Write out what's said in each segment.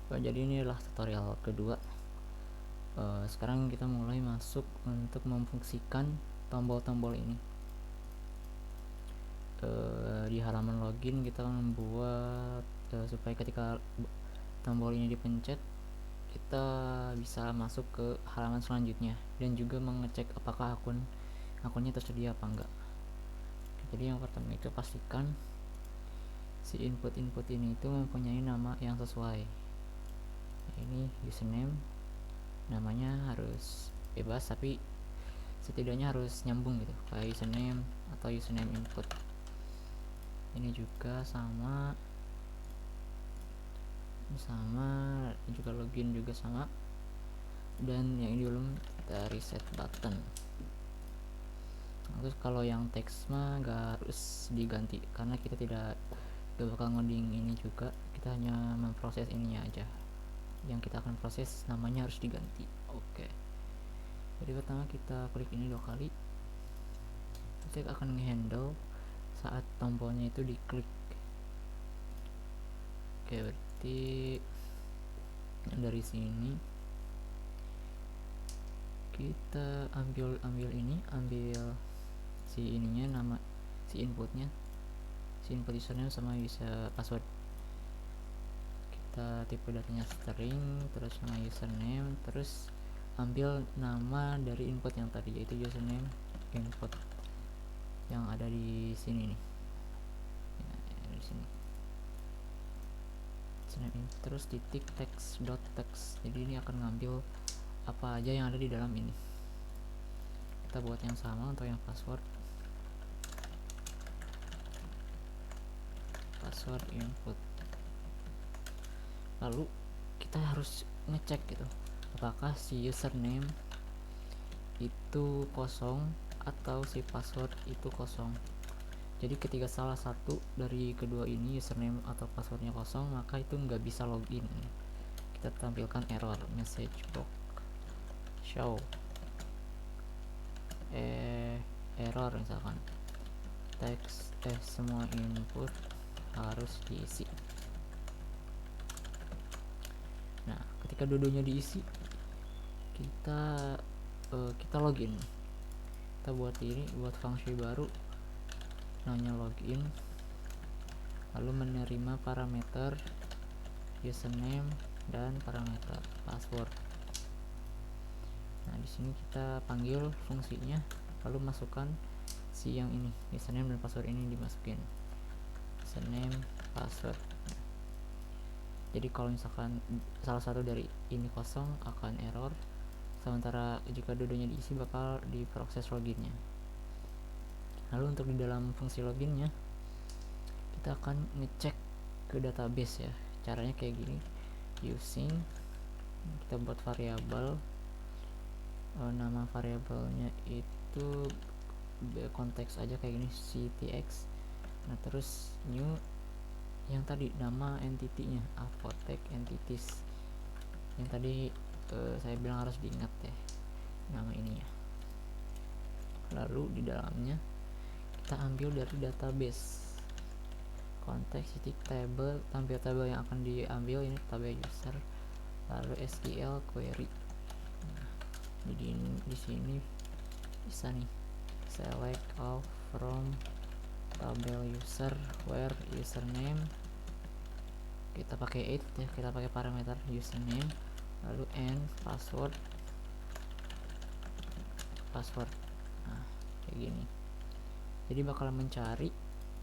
Jadi ini adalah tutorial kedua. Sekarang kita mulai masuk untuk memfungsikan tombol-tombol ini. Di halaman login kita membuat supaya ketika tombol ini dipencet kita bisa masuk ke halaman selanjutnya dan juga mengecek apakah akunnya tersedia apa enggak. Jadi yang pertama itu pastikan si input ini itu mempunyai nama yang sesuai. Ini username, namanya harus bebas tapi setidaknya harus nyambung gitu, kayak username atau username input. Ini juga sama juga login juga sama, dan yang ini belum kita reset button. Terus kalau yang teks mah gak harus diganti karena kita tidak bakal ngoding ini juga, kita hanya memproses ininya aja. Yang kita akan proses namanya harus diganti. Oke. Jadi pertama kita klik ini 2 kali. Kita akan ngehandle saat tombolnya itu diklik. Oke, berarti dari sini kita ambil si ininya, nama si inputnya, si input username sama bisa password. Kita tipe datanya string, terus nama username, terus ambil nama dari input yang tadi yaitu username input yang ada di sini nih. Ya, di sini. Terus titik text dot text. Jadi ini akan ngambil apa aja yang ada di dalam ini. Kita buat yang sama untuk yang password input. Lalu kita harus ngecek gitu apakah si username itu kosong atau si password itu kosong. Jadi ketika salah satu dari kedua ini, username atau passwordnya kosong, maka itu nggak bisa login. Kita tampilkan error message box show error misalkan teks semua input harus diisi. Nah, ketika dua-duanya diisi, kita login. Kita buat fungsi baru namanya login, lalu menerima parameter username dan parameter password. Nah, di sini kita panggil fungsinya, lalu masukkan si yang ini, username dan password ini dimasukin. Username, password. Jadi kalau misalkan salah satu dari ini kosong akan error, sementara jika dua-duanya diisi bakal diproses loginnya. Lalu untuk di dalam fungsi loginnya kita akan ngecek ke database ya. Caranya kayak gini, using, kita buat variabel, nama variabelnya itu konteks aja kayak gini, ctx. Nah, terus new yang tadi nama entity-nya Apotek entities yang tadi saya bilang harus diingat ya nama ininya. Lalu di dalamnya kita ambil dari database konteks titik table, tampil tabel yang akan diambil ini tabel user, lalu SQL query. Nah, jadi di sini bisa nih select all from tabel user where username, kita pakai 8 ya, kita pakai parameter username, lalu and password. Nah, kayak gini. Jadi bakal mencari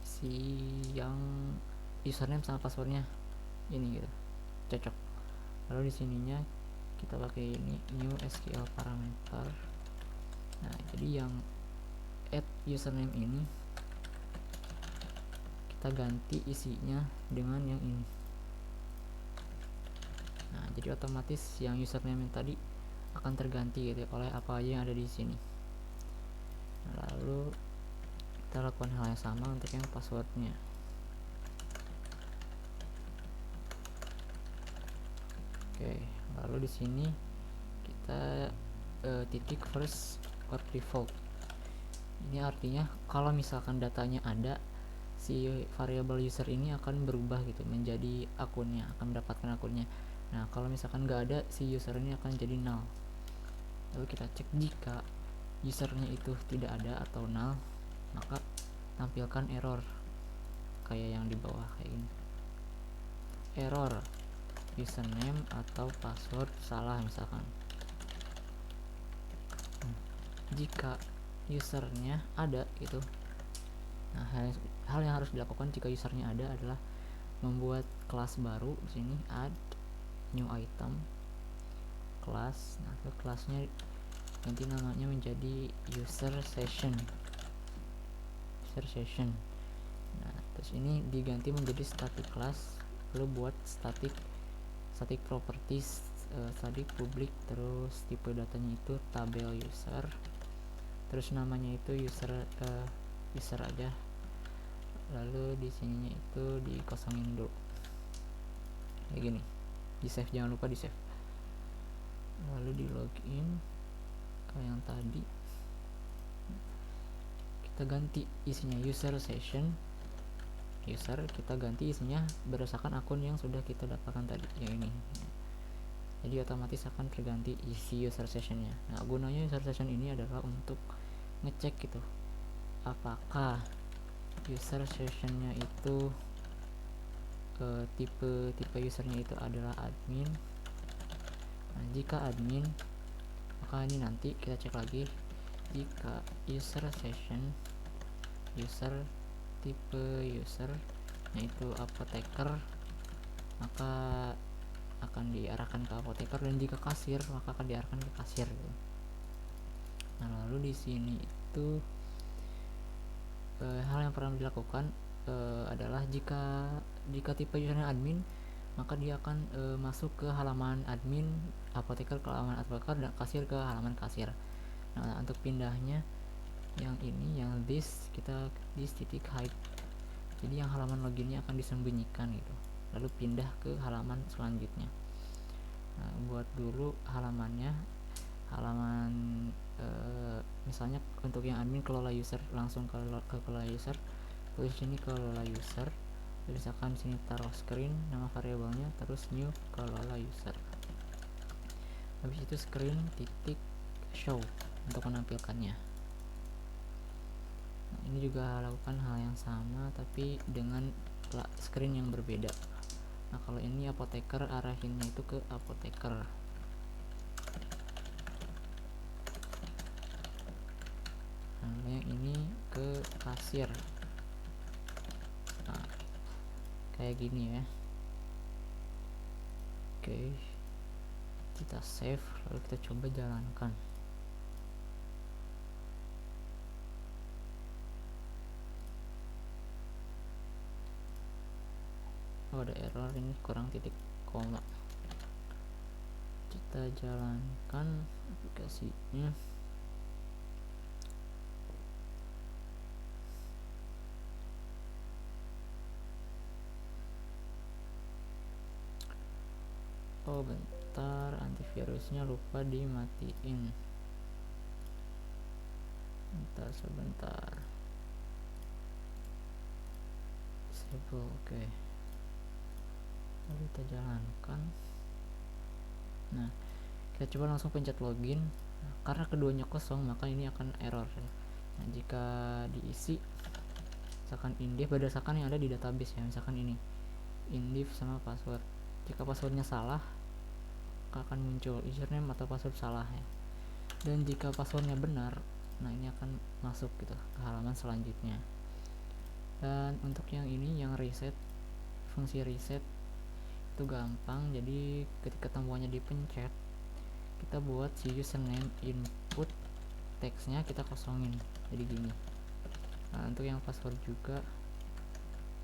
si yang username sama passwordnya ini gitu, cocok. Lalu di sininya kita pakai ini new SQL parameter. Nah, jadi yang add username ini kita ganti isinya dengan yang ini. Nah, jadi otomatis yang username yang tadi akan terganti gitu oleh apa aja yang ada di sini. Nah, lalu kita lakukan hal yang sama untuk yang passwordnya. Oke, lalu di sini kita titik first or default. Ini artinya kalau misalkan datanya ada, si variabel user ini akan berubah gitu menjadi akunnya, akan mendapatkan akunnya. Nah kalau misalkan nggak ada, si user ini akan jadi null. Lalu kita cek jika usernya itu tidak ada atau null, maka tampilkan error kayak yang di bawah kayak ini. Error username atau password salah misalkan. Jika usernya ada gitu, nah hal yang harus dilakukan jika usernya ada adalah membuat kelas baru. Di sini add new item kelas. Nah ke kelasnya nanti namanya menjadi user session. Nah terus ini diganti menjadi static class, lalu buat static properties, static public, terus tipe datanya itu tabel user, terus namanya itu user aja, lalu di sininya itu dikosongin dulu kayak gini, di save, jangan lupa di save, lalu di login kayak yang tadi. Kita ganti isinya user session, kita ganti isinya berdasarkan akun yang sudah kita dapatkan tadi yang ini, jadi otomatis akan terganti isi user sessionnya. Nah gunanya user session ini adalah untuk ngecek gitu apakah user sessionnya itu tipe usernya itu adalah admin. Nah jika admin, maka ini nanti kita cek lagi jika user session tipe user yaitu apoteker, maka akan diarahkan ke apoteker, dan jika kasir maka akan diarahkan ke kasir gitu. Nah lalu di sini itu hal yang pernah dilakukan adalah jika tipe usernya admin, maka dia akan masuk ke halaman admin, apoteker ke halaman apoteker, dan kasir ke halaman kasir. Nah untuk pindahnya yang ini, yang this, kita this titik hide, jadi yang halaman loginnya akan disembunyikan gitu, lalu pindah ke halaman selanjutnya. Nah buat dulu halamannya, misalnya untuk yang admin kelola user, langsung ke kelola user, tulis sini kelola user, misalkan sini taruh screen nama variabelnya, terus new kelola user, habis itu screen titik show untuk menampilkannya. Nah, ini juga lakukan hal yang sama tapi dengan screen yang berbeda. Nah kalau ini apoteker, arahinnya itu ke apoteker. Nah yang ini ke kasir. Nah kayak gini ya. Oke, kita save, lalu kita coba jalankan. Oh ada error, ini kurang titik koma. Kita jalankan aplikasinya. Oh bentar, antivirusnya lupa dimatiin. Bentar sebentar. Disable, oke. Lalu kita jalankan. Nah kita coba langsung pencet login. Nah, karena keduanya kosong maka ini akan error. Nah jika diisi misalkan indif berdasarkan yang ada di database ya, misalkan ini indif sama password, jika passwordnya salah akan muncul username atau password salah ya, dan jika passwordnya benar, nah ini akan masuk gitu ke halaman selanjutnya. Dan untuk yang ini, yang reset, fungsi reset itu gampang, jadi ketika tombolnya dipencet kita buat si username input teksnya kita kosongin jadi gini. Nah untuk yang password juga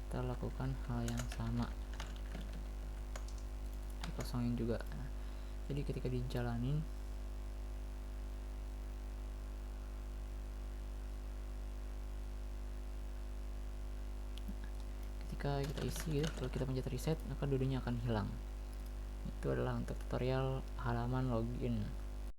kita lakukan hal yang sama, kosongin juga. Nah, jadi ketika dijalanin ketika kita isi gitu, kalau kita pencet reset maka dulunya akan hilang. Itu adalah untuk tutorial halaman login.